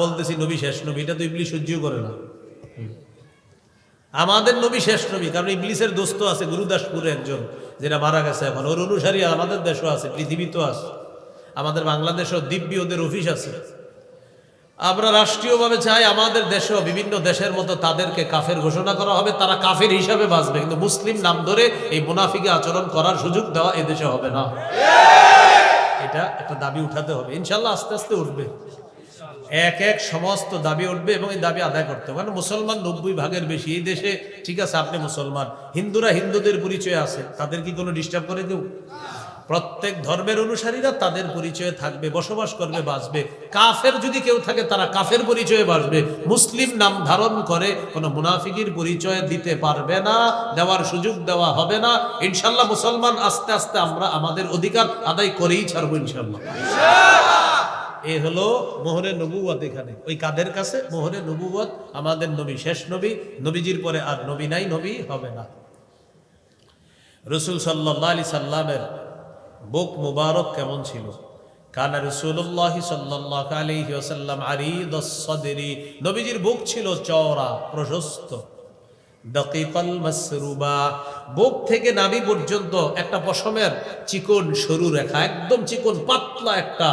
বলতেছি নবী শেষ নবী, এটা তো ইবলিস সহ্য করে না। আমাদের নবী শেষ নবী, কারণ ইবলিসের দোস্ত আছে গুরুদাসপুরে একজন, যেটা মারা গেছে এখন, ওর অনুসারী আমাদের দেশও আছে, পৃথিবীতেও আছে, আমাদের বাংলাদেশেও দিব্যি ওদের অফিস আছে। আমরা রাষ্ট্রীয়ভাবে চাই আমাদের দেশেও বিভিন্ন দেশের মতো তাদেরকে কাফের ঘোষণা করা হবে, তারা কাফের হিসাবে বাঁচবে, কিন্তু মুসলিম নাম ধরে এই মুনাফিকে আচরণ করার সুযোগ দেওয়া এদেশে হবে না। এটা একটা দাবি উঠাতে হবে, ইনশাল্লাহ আস্তে আস্তে উঠবে, এক এক সমস্ত দাবি উঠবে এবং এই দাবি আদায় করতে হবে। কারণ মুসলমান 90% বেশি এই দেশে। ঠিক আছে, আপনি মুসলমান, হিন্দুরা হিন্দুদের পরিচয় আছে, তাদের কি কোনো ডিস্টার্ব করে কেউ? প্রত্যেক ধর্মের অনুসারীরা তাদের পরিচয়ে থাকবে, বসবাস করবে, বাঁচবে। কাফের যদি কেউ থাকে তারা কাফের পরিচয়ে বাঁচবে, মুসলিম নাম ধারণ করে কোনো মুনাফিকির পরিচয় দিতে পারবে না, দেওয়ার সুযোগ দেওয়া হবে না। ইনশাল্লাহ মুসলমান আস্তে আস্তে আমরা আমাদের অধিকার আদায় করেই ছাড়বো ইনশাল্লাহ। এ হলো মোহরে নবুয়ত। এখানে ওই কাদের কাছে মোহরে নবুয়ত, আমাদের নবী শেষ নবী, নবীজির পরে আর নবী নাই, নবী হবে না। রাসূল সাল্লাল্লাহু আলাইহি সাল্লামের বুক মুবারক কেমন ছিল? কানা রাসূলুল্লাহ সাল্লাল্লাহু আলাইহি ওয়াসাল্লাম আরিদাস সাদরি, নবীজির বুক ছিল চওড়া, প্রশস্ত, দাকিকাল মাসরুবা, বুক থেকে নাভি পর্যন্ত একটা পশমের চিকন সরু রেখা, একদম চিকন পাতলা একটা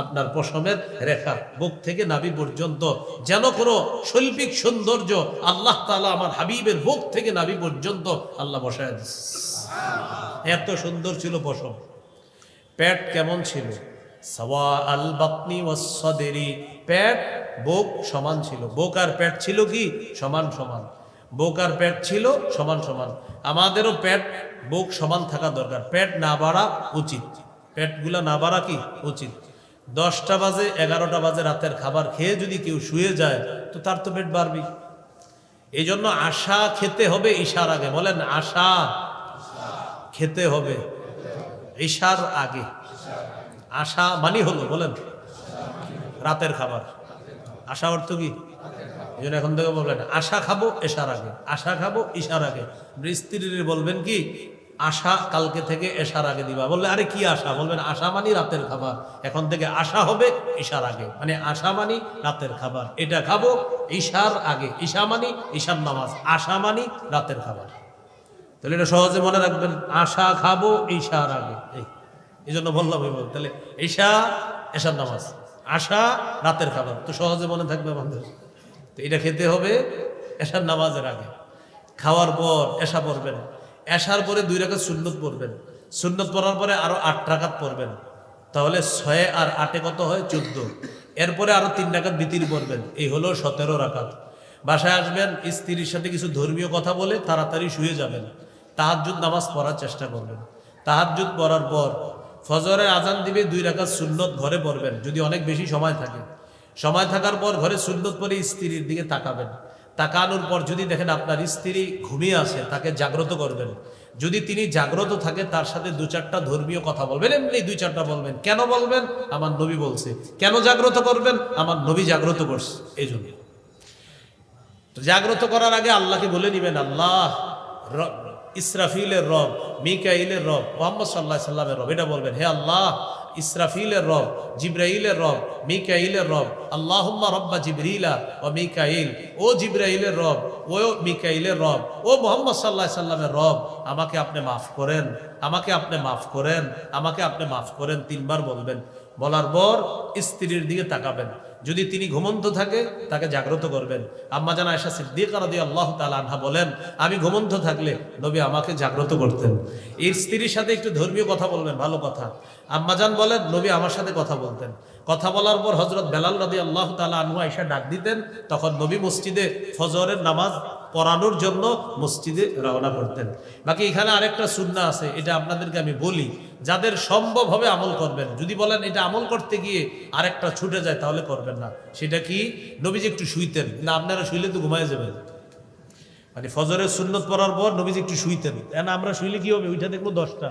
আপনার পশমের রেখা, বুক থেকে নাভি পর্যন্ত, যেন কোনো শৈল্পিক সৌন্দর্য আল্লাহ তাআলা আমার হাবিবের বুক থেকে নাভি পর্যন্ত আল্লাহ বসায় দিয়েছে। এত সুন্দর ছিল পশম। পেট কেমন ছিল? সাওয়া আল বাতনি ওয়াস সাদরি, পেট বুক সমান ছিল। বুক আর পেট ছিল কি সমান সমান, বুক আর পেট ছিল সমান সমান। আমাদেরও পেট বুক সমান থাকা দরকার, পেট না বাড়া উচিত, পেটগুলা না বাড়া কি উচিত। 10টা বাজে 11টা বাজে রাতের খাবার খেয়ে যদি কেউ শুয়ে যায় তো তার তো পেট বাড়বে। এই জন্য আশা খেতে হবে ঈশার আগে। বলেন আশা খেতে হবে ঈশার আগে। আশা মানি হলো, বলেন রাতের খাবার। আশা অর্থ কি? এই জন্য এখন থেকে বলবেন আশা খাবো এশার আগে, আশা খাবো ঈশার আগে। স্ত্রীর বলবেন কি আশা কালকে থেকে এশার আগে দিবা। বললে আরে কি আশা? বলবেন আশা মানি রাতের খাবার, এখন থেকে আশা হবে ঈশার আগে, মানে আশা মানি রাতের খাবার, এটা খাবো ঈশার আগে। ঈশা মানি ঈশার নামাজ, আশা মানি রাতের খাবার। তাহলে এটা সহজে মনে রাখবেন, আশা খাবো ঈশার আগে। এই জন্য বললাম তাহলে ঈশা এশার নামাজ, আশা রাতের খাবার, তো সহজে মনে থাকবে আমাদের। তো এটা খেতে হবে এশার নামাজের আগে। খাওয়ার পর এশা পড়বেন, এশার পরে 2 রাকাত সুন্নত পড়বেন, সুন্নত পড়ার পরে আরো 8 রাকাত পড়বেন, তাহলে 6 আর 8 কত হয়? 14। এরপরে আরো 3 রাকাত বিতির পড়বেন, এই হলো 17 রাকাত। বাসায় আসবেন, স্ত্রীর সাথে কিছু ধর্মীয় কথা বলে তাড়াতাড়ি শুয়ে যাবেন। তাহাজ্জুদ নামাজ পড়ার চেষ্টা করবেন। তাহাজ্জুদ পড়ার পর ফজরের আজান দিবে, 2 রাকাত সুন্নত ঘরে পড়বেন যদি অনেক বেশি সময় থাকে। সময় থাকার পর ঘরে সুন্নত পড়ে স্ত্রীর দিকে তাকাবেন। তাকানোর পর যদি দেখেন আপনার স্ত্রী ঘুমিয়ে আছে, তাকে জাগ্রত করবেন। যদি তিনি জাগ্রত থাকে তার সাথে 2-4টা ধর্মীয় কথা বলবেন, এমনি 2-4টা বলবেন। কেন বলবেন? আমার নবী বলছে। কেন জাগ্রত করবেন? আমার নবী জাগ্রত করছে এই জন্য। তো জাগ্রত করার আগে আল্লাহকে বলে নিবেন, আল্লাহ ইসরাফিলের রব, মিকাইলের রব, মুহাম্মদ সাল্লাল্লাহু আলাইহি সাল্লামের রব, এটা বলবেন। হে আল্লাহ, ইসরাফিলের রব, জিব্রাইলের রব, মিকাইলের রব, আল্লাহুম্মা রব্বা জিবরিলা ও মিকাইল, ও জিব্রাইলের রব, ও মিকাইলের রব, ও মুহাম্মদ সাল্লাল্লাহু আলাইহি সাল্লামের রব, আমাকে আপনি মাফ করেন, আমাকে আপনি মাফ করেন, আমাকে আপনি মাফ করেন। 3বার বলবেন। বলার পর স্ত্রীর দিকে তাকাবেন। যদি তিনি ঘুমন্ত থাকে তাকে জাগ্রত করবেন। আম্মা জান আয়েশা সিদ্দিকা রাদিয়াল্লাহু তাআলা আনহা বলেন, আমি ঘুমন্ত থাকলে নবী আমাকে জাগ্রত করতেন। এই স্ত্রীর সাথে একটু ধর্মীয় কথা বলবেন, ভালো কথা। আম্মা জান বলেন, নবী আমার সাথে কথা বলতেন। কথা বলার পর হযরত বেলাল রাদিয়াল্লাহু তাআলা আনহু আয়েশা ডাক দিতেন, তখন নবী মসজিদে ফজরের নামাজ পড়ানোর জন্য মসজিদে রওনা করতেন। বাকি এখানে আরেকটা সুন্নাহ আছে, এটা আপনাদেরকে আমি বলি, যাদের সম্ভব হবে আমল করবেন। যদি বলেন এটা আমল করতে গিয়ে আরেকটা ছুটে যায় তাহলে করবেন না। সেটা কি? নবীজি একটু শুইতেন না, আপনারা শুইলে তো ঘুমায় যাবেন। মানে ফজরের সুন্নত পড়ার পর নবীজি একটু শুইতেন, কেন আমরা শুইলে কি হবে? ওইটা দেখবো 10টা।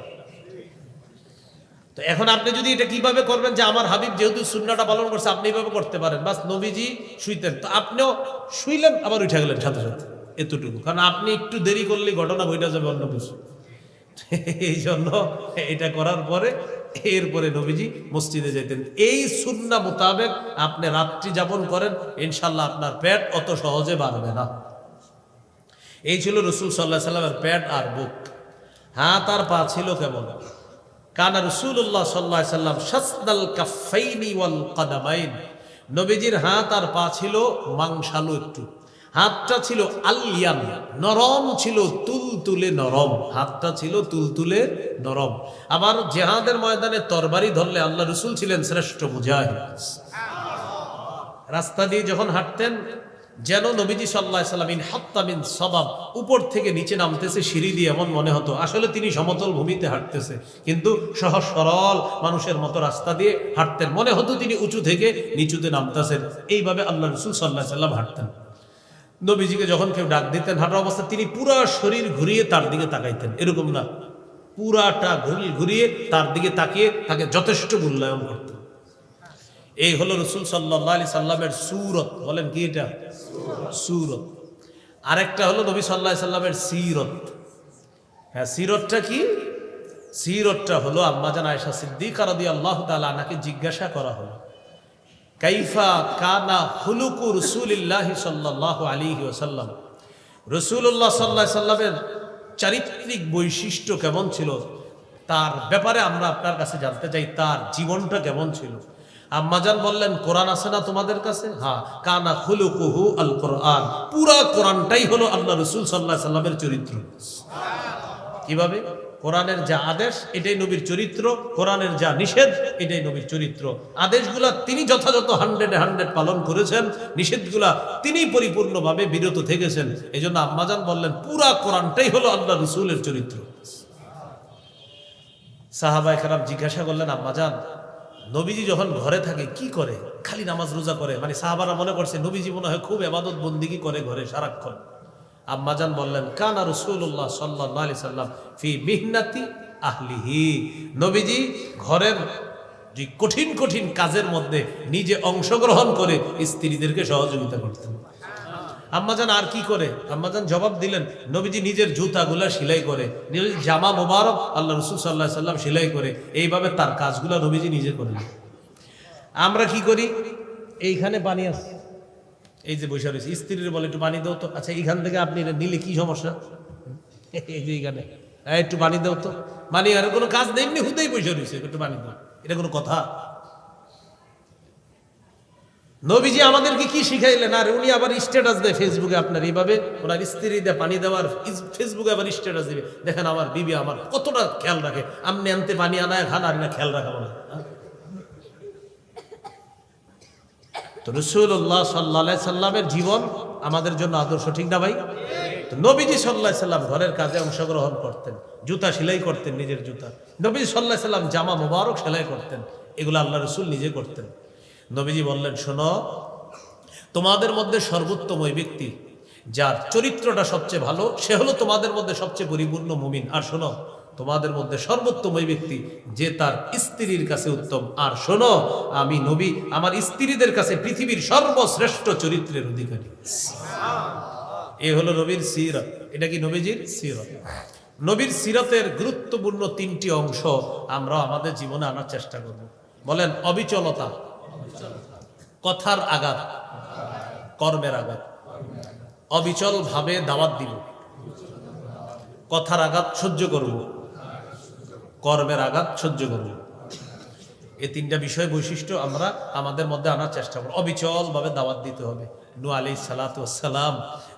তো এখন আপনি যদি এটা কিভাবে করবেন, যে আমার হাবিব যেহেতু সুন্নাহটা পালন করছে আপনি এইভাবে করতে পারেন। বাস নবীজি শুইতেন, তো আপনিও শুইলেন আবার উঠে গেলেন সাথে সাথে, এতটুকু। কারণ আপনি একটু দেরি করলে ঘটনা ঘটে যাবে অন্য কিছু। এই জন্য এটা করার পরে এরপরে নবীজি মসজিদে যেতেন। এই সুন্নাহ মোতাবেক আপনি রাত্রি যাপন করেন, ইনশাল্লাহ আপনার পেট অত সহজে বাড়বে না। এই ছিল রাসূল সাল্লাল্লাহু আলাইহি সাল্লামের পেট আর বুক। হাত আর পা ছিল কেমন? কানা রাসূলুল্লাহ সাল্লাল্লাহু আলাইহি সাল্লাম শাসদাল কাফাইনি ওয়াল কাদামাইন। নবীজির হাত আর পা ছিল মাংসালু একটু। হাতটা ছিল আলিয়ান, নরম ছিল, তুলতুলে নরম। হাতটা ছিল তুলতুলে নরম। আবার জিহাদের ময়দানে তরবারি ধরলে আল্লাহ রাসূল ছিলেন শ্রেষ্ঠ মুজাহিদ। রাস্তা দিয়ে যখন হাঁটতেন যেন নবীজি সাল্লাল্লাহু আলাইহি সাল্লাম ইনহাত্তা মিন সাবাব, উপর থেকে নিচে নামতেছে সিঁড়ি দিয়ে, এমন মনে হতো আসলে তিনি সমতল ভূমিতে হাঁটতেছে, কিন্তু সহজ সরল মানুষের মতো রাস্তা দিয়ে হাঁটতেন, মনে হতো তিনি উঁচু থেকে নিচুতে নামতেছেন। এইভাবে আল্লাহ রাসূল সাল্লাল্লাহু আলাইহি সাল্লাম হাঁটতেন। নবীজিকে যখন কেউ ডাক দিতেন হাঁটা অবস্থা, তিনি পুরা শরীর ঘুরিয়ে তার দিকে তাকাইতেন, এরকম না, পুরাটা ঘুরিয়ে তার দিকে তাকিয়ে তাকে যথেষ্ট মূল্যায়ন করতেন। এই হলো রাসূল সাল্লাল্লাহু আলাইহি সাল্লামের সূরত। বলেন কি এটা? সূরত। আরেকটা হলো নবী সাল্লাল্লাহু আলাইহি সাল্লামের সিরত। হ্যাঁ, সিরতটা কি? সিরতটা হলো আম্মা জান আয়েশা সিদ্দিকা রাদিয়াল্লাহু তাআলা আনহাকে জিজ্ঞাসা করা হলো, কাইফা কানা খুলুকু রাসূলিল্লাহি সাল্লাল্লাহু আলাইহি ওয়াসাল্লাম, রাসূলুল্লাহ সাল্লাল্লাহু আলাইহি সাল্লামের চারিত্রিক বৈশিষ্ট্য কেমন ছিল, তার ব্যাপারে আমরা আপনার কাছে জানতে চাই, তার জীবনটা কেমন ছিল। আম্মাজান বললেন, কোরআন আছে না তোমাদের কাছে? হ্যাঁ। কানা খুলুকুহু আল কোরআন, পুরা কোরআনটাই হলো আল্লাহ রাসূল সাল্লাল্লাহু আলাইহি সাল্লামের চরিত্র। কিভাবে? কোরআনের যা আদেশ এটাই নবীর চরিত্র, কোরআনের যা নিষেধ এটাই নবীর চরিত্র। আদেশগুলা তিনি যথাযথ 100 পালন করেছেন, নিষেধগুলা তিনি পরিপূর্ণভাবে বিরত থেকেছেন। এই জন্য আম্মাজান বললেন পুরা কোরআনটাই হলো আল্লাহ রাসূলের চরিত্র। সাহাবায়ে কেরাম জিজ্ঞাসা করলেন, আম্মাজান নবীজি যখন ঘরে থাকে কি করে? খালি নামাজ রোজা করে, মানে সাহাবারা মনে করছে নবীজি মনে হয় খুব ইবাদত বন্দেগী করে ঘরে সারাক্ষণ। আম্মাজান বললেন, কানা রাসূলুল্লাহ সাল্লাল্লাহু আলাইহি সাল্লাম ফি মিহনাতি আহলিহি, নবীজি ঘরের যে কঠিন কঠিন কাজের মধ্যে নিজে অংশগ্রহণ করে স্ত্রীদেরকে সহযোগিতা করতেন। আম্মাজান আর কি করে? আম্মাজান জবাব দিলেন, নবীজি নিজের জুতাগুলা সেলাই করে, নিজের জামা মোবারক আল্লাহ রাসূল সাল্লাল্লাহু আলাইহি সাল্লাম সেলাই করে, এইভাবে তার কাজগুলা নবীজি নিজে করেন। আমরা কি করি? এইখানে পানি আছে, এই যে বসে রয়েছে, স্ত্রীর বলে একটু পানি দাও তো। আচ্ছা এইখান থেকে আপনি নিলে কি সমস্যা? এই যে এইখানে একটু পানি দাও তো, মানে আর কোনো কাজ নেই, এমনি হুদেই বসে রয়েছে, একটু পানি দাও, এটা কোনো কথা? নবীজি আমাদেরকে কি শিখাইলেন? আর উনি আবার স্ট্যাটাস দেয় ফেসবুকে, আপনার এইভাবে ওনার স্ত্রী দিয়ে পানি দেওয়ার ফেসবুকে আবার স্ট্যাটাস দিবে, দেখেন আমার বিবি আমার কতটা খেয়াল রাখে, আমনে আনতে পানি আনায় খান আর না খেয়াল রাখা বলে। তো রাসূলুল্লাহ সাল্লাল্লাহু আলাইহি সাল্লামের জীবন আমাদের জন্য আদর্শ, ঠিক না ভাই? তো নবীজি সাল্লাল্লাহু আলাইহি সাল্লাম ঘরের কাজে অংশগ্রহণ করতেন, জুতা সেলাই করতেন, নিজের জুতা। নবীজি সাল্লাল্লাহু আলাইহি সাল্লাম জামা মোবারক সেলাই করতেন, এগুলো আল্লাহ রাসূল নিজে করতেন। নবীজি বললেন, শোনো, তোমাদের মধ্যে সর্বোত্তম ওই ব্যক্তি যার চরিত্রটা সবচেয়ে ভালো, সে হলো তোমাদের মধ্যে সবচেয়ে পরিপূর্ণ মুমিন। আর শোনো, তোমাদের মধ্যে সর্বোত্তম ওই ব্যক্তি যে তার স্ত্রীর কাছে উত্তম। আর শোনো, আমি নবী আমার স্ত্রীদের কাছে পৃথিবীর সর্বশ্রেষ্ঠ চরিত্রের অধিকারী। এ হলো নবীর সিরাত। এটা কি নবীজির সিরাত? নবীর সিরাতের গুরুত্বপূর্ণ 3টি অংশ আমরা আমাদের জীবনে আনার চেষ্টা করব। বলেন, অবিচলতা, কথার আঘাত, কর্মের আঘাত। অবিচল ভাবে দাওয়াত দিব, কথার আঘাত সহ্য করব, কর্মের আঘাত সহ্য করব। এই 3টা বিষয় বৈশিষ্ট্য আমরা আমাদের মধ্যে আনার চেষ্টা করব। অবিচল ভাবে দাওয়াত দিতে হবে। নূহ আলাইহিস সালাতু ওয়াস সালাম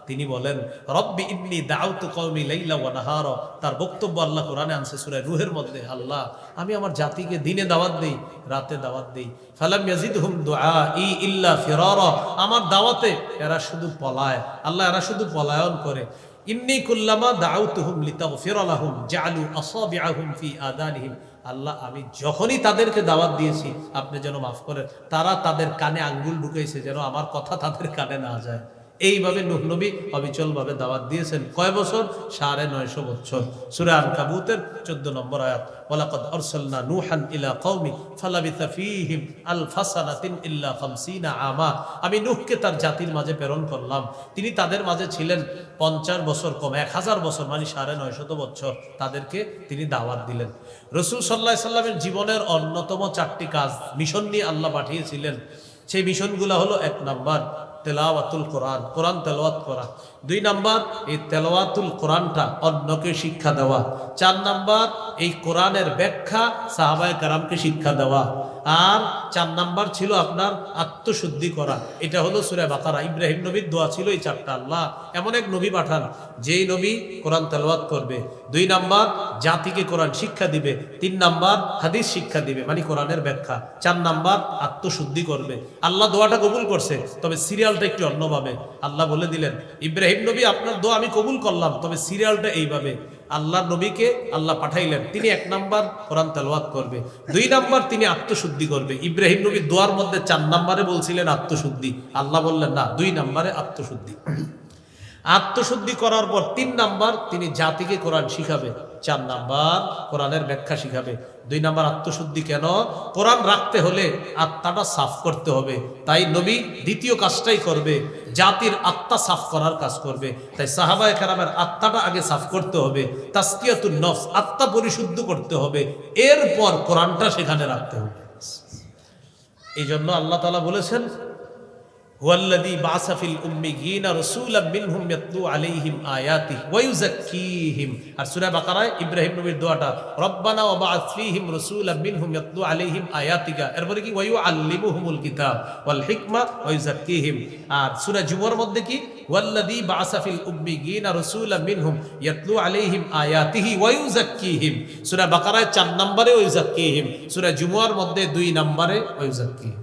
তিনি বলেন, রব্বি ইন্নী দাউতু কওমি লাইলা ওয়া নাহারা। তার বক্তব্য আল্লাহ কোরআনে আনছে সূরা রূহের মধ্যে, আল্লাহ আমি আমার জাতিকে দিনে দাওয়াত দেই, রাতে দাওয়াত দেই, ফালাম ইয়াজিদহুম দুআই ইল্লা ফিরারা। আমার দাওয়াতে এরা শুধু পলায়, আল্লাহ এরা শুধু পলায়ন করে। ইন্নী কুল্লামা দাউতুহুম লিতাগফিরা লাহুম জাআলু আসাবিআহুম ফি আযানিহিম। আল্লাহ আমি যখনই তাদেরকে দাওয়াত দিয়েছি আপনি যেন মাফ করেন, তারা তাদের কানে আঙ্গুল ঢুকাইছে যেন আমার কথা তাদের কানে না যায়। এইভাবে নূহ নবী অবিচলভাবে দাওয়াত দিয়েছেন। কয় বছর? 950 বছর। সূরা আনকাবুতের 14 নম্বর আয়াত, ওয়ালাকাদ আরসালনা নূহান ইলা কওমি ফালাবিথা ফীহিম আলফা সানাতিন ইল্লা 50 আমা। আমি নূহকে তার জাতির মাঝে প্রেরণ করলাম, তিনি তাদের মাঝে ছিলেন 50 বছর কম, 1000 বছর, মানে 950 বছর তাদেরকে তিনি দাওয়াত দিলেন। রাসূল সাল্লাল্লাহু আলাইহি সাল্লামের জীবনের অন্যতম 4টি কাজ, মিশন নিয়ে আল্লাহ পাঠিয়েছিলেন। সেই মিশনগুলো হলো, 1 নাম্বার তেলাওয়াতুল কোরআন, কোরআন তেলাওয়াত করা। 2 নাম্বার এই তেলাওয়াতুল কোরআনটা অন্যকে শিক্ষা দেওয়া। 4 নাম্বার এই কোরআনের ব্যাখ্যা সাহাবায়ে কেরামকে শিক্ষা দেওয়া। আর 4 নাম্বার ছিল আপনার আত্মশুদ্ধি করা। এটা হলো সূরা বাকারা। ইব্রাহিম নবীর দোয়া ছিল এই 4টা। আল্লাহ এমন এক নবী পাঠান যেই নবী কোরআন তেলাওয়াত করবে, 2 নাম্বার জাতিকে কোরআন শিক্ষা দিবে, 3 নাম্বার হাদিস শিক্ষা দিবে মানে কোরআনের ব্যাখ্যা, 4 নাম্বার আত্মশুদ্ধি করবে। আল্লাহ দোয়াটা কবুল করছে, তবে সিরিয়ালটা একটু অন্যভাবে। আল্লাহ বলে দিলেন, ইব্রাহিম নবী আপনার দোয়া আমি কবুল করলাম, তবে সিরিয়ালটা এইভাবে। আল্লাহ নবীকে আল্লাহ পাঠাইলেন, তিনি 1 নাম্বার কোরআন তেলাওয়াত করবে, 2 নাম্বার তিনি আত্মশুদ্ধি করবে। ইব্রাহিম নবী দোয়ার মধ্যে 4 নাম্বারে বলছিলেন আত্মশুদ্ধি, আল্লাহ বললেন না, 2 নাম্বারে আত্মশুদ্ধি। আত্মশুদ্ধি করার পর 3 নাম্বার তিনি জাতিকে কোরআন শিখাবে, 4 নাম্বার কোরআনের ব্যাখ্যা শিখাবে। 2 নাম্বার আত্মশুদ্ধি কেন? কোরআন রাখতে হলে আত্মাটা সাফ করতে হবে, তাই নবী দ্বিতীয় কাজটাই করবে, জাতির আত্মা সাফ করার কাজ করবে। তাই সাহাবায়ে কেরামের আত্মাটা আগে সাফ করতে হবে, তাসকিয়াতুন নফস, আত্মা পরিশুদ্ধ করতে হবে, এরপর কোরআনটা সেখানে রাখতে হবে। এই জন্য আল্লাহ তাআলা বলেছেন, হুয়াল্লাযী বা'আসা ফিল উম্মিয়িনা রাসূলাম মিনহুম ইয়াতলু আলাইহিম আয়াতিহি ওয়া ইউযাক্কিহিম। আর সূরা বাকারায় ইব্রাহিম নবীর দোয়াটা, রব্বানা ওয়া বা'আস ফীহিম রাসূলাম মিনহুম ইয়াতলু আলাইহিম আয়াতিকা, এরপরে কি ওয়া ইউআল্লিমুহুমুল কিতাব ওয়াল হিকমা ওয়া ইউযাক্কিহিম। আর সূরা জুমার মধ্যে কি, হুয়াল্লাযী বা'আসা ফিল উম্মিয়িনা রাসূলাম মিনহুম ইয়াতলু আলাইহিম আয়াতিহি ওয়া ইউযাক্কিহিম। সূরা বাকারায় 4 নম্বরে ওয়া ইউযাক্কিহিম, সূরা জুমার মধ্যে 2 নম্বরে ওয়া ইউযাক্কিহিম।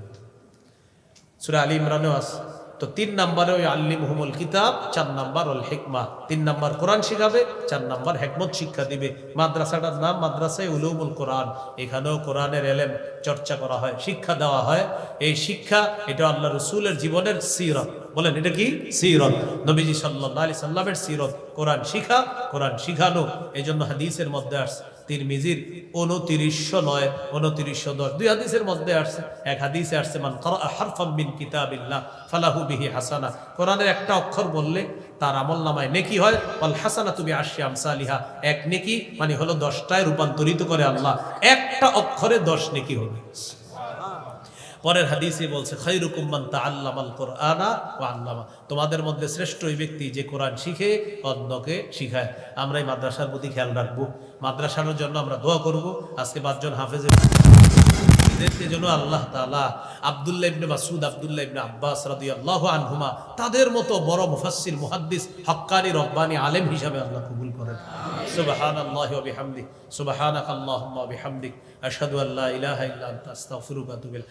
সূরা আলী ইমরানেও আছে। তো 3 নম্বরে ওই আল্লিমহুমুল কিতাব, 4 নম্বর ওয়াল হিকমা। 3 নম্বর কোরআন শিখাবে, 4 নম্বর হিকমত শিক্ষা দিবে। মাদ্রাসাটার নাম মাদ্রাসায়ে উলুমুল কোরআন। এখানেও কোরআনের ইলম চর্চা করা হয়, শিক্ষা দেওয়া হয়। এই শিক্ষা, এটা আল্লাহ রাসূলের জীবনের সিরাত। বলেন এটা কি? সিরাত। নবীজি সাল্লাল্লাহু আলাইহি সাল্লামের সিরাত, কোরআন শিখা, কোরআন শিখানো। এই জন্য হাদিসের মধ্যে আসছে, তিরমিজির 2909, 2910, 2 হাদিসের মধ্যে আসছে। এক হাদিসে আসছে, মান ক্বারা হারফাম মিন কিতাবিল্লাহ ফালাহু বিহি হাসানা। কোরআনের একটা অক্ষর বললে তার আমলনামায় নেকি হয়। ওয়াল হাসানাতু বিআশরি আমসালিহা, এক নেকি মানে হলো 10টায় রূপান্তরিত করে আল্লাহ, একটা অক্ষরে 10 নেকি হবে। পরের হাদিসে বলছে, খায়রুকুম মান তাআল্লামাল কুরআনা ওয়া আল্লামা। তোমাদের মধ্যে শ্রেষ্ঠ ওই ব্যক্তি যে কোরআন শিখে অন্যকে শিখায়। আমরা এই মাদ্রাসার প্রতি খেয়াল রাখবো, মাদ্রাসার জন্য আমরা দোয়া করব। আজকে 5 জন হাফেজের এদেরকে যেন আল্লাহ তাআলা আব্দুল্লাহ ইবনে মাসউদ, আব্দুল্লাহ ইবনে আব্বাস রাদিয়াল্লাহু আনহুমা, তাদের মতো বড় মুফাসসির, মুহাদ্দিস, হক্কানি, রব্বানি আলেম হিসাবে আল্লাহ কবুল করেন। সুবহানাল্লাহি ওয়া বিহামদিহি, সুবহানাকাল্লাহুম্মা ওয়া বিহামদিক, আশহাদু আল্লা ইলাহা ইল্লা আনতা, আস্তাগফিরুকা ওয়া আতুবু ইলাইক।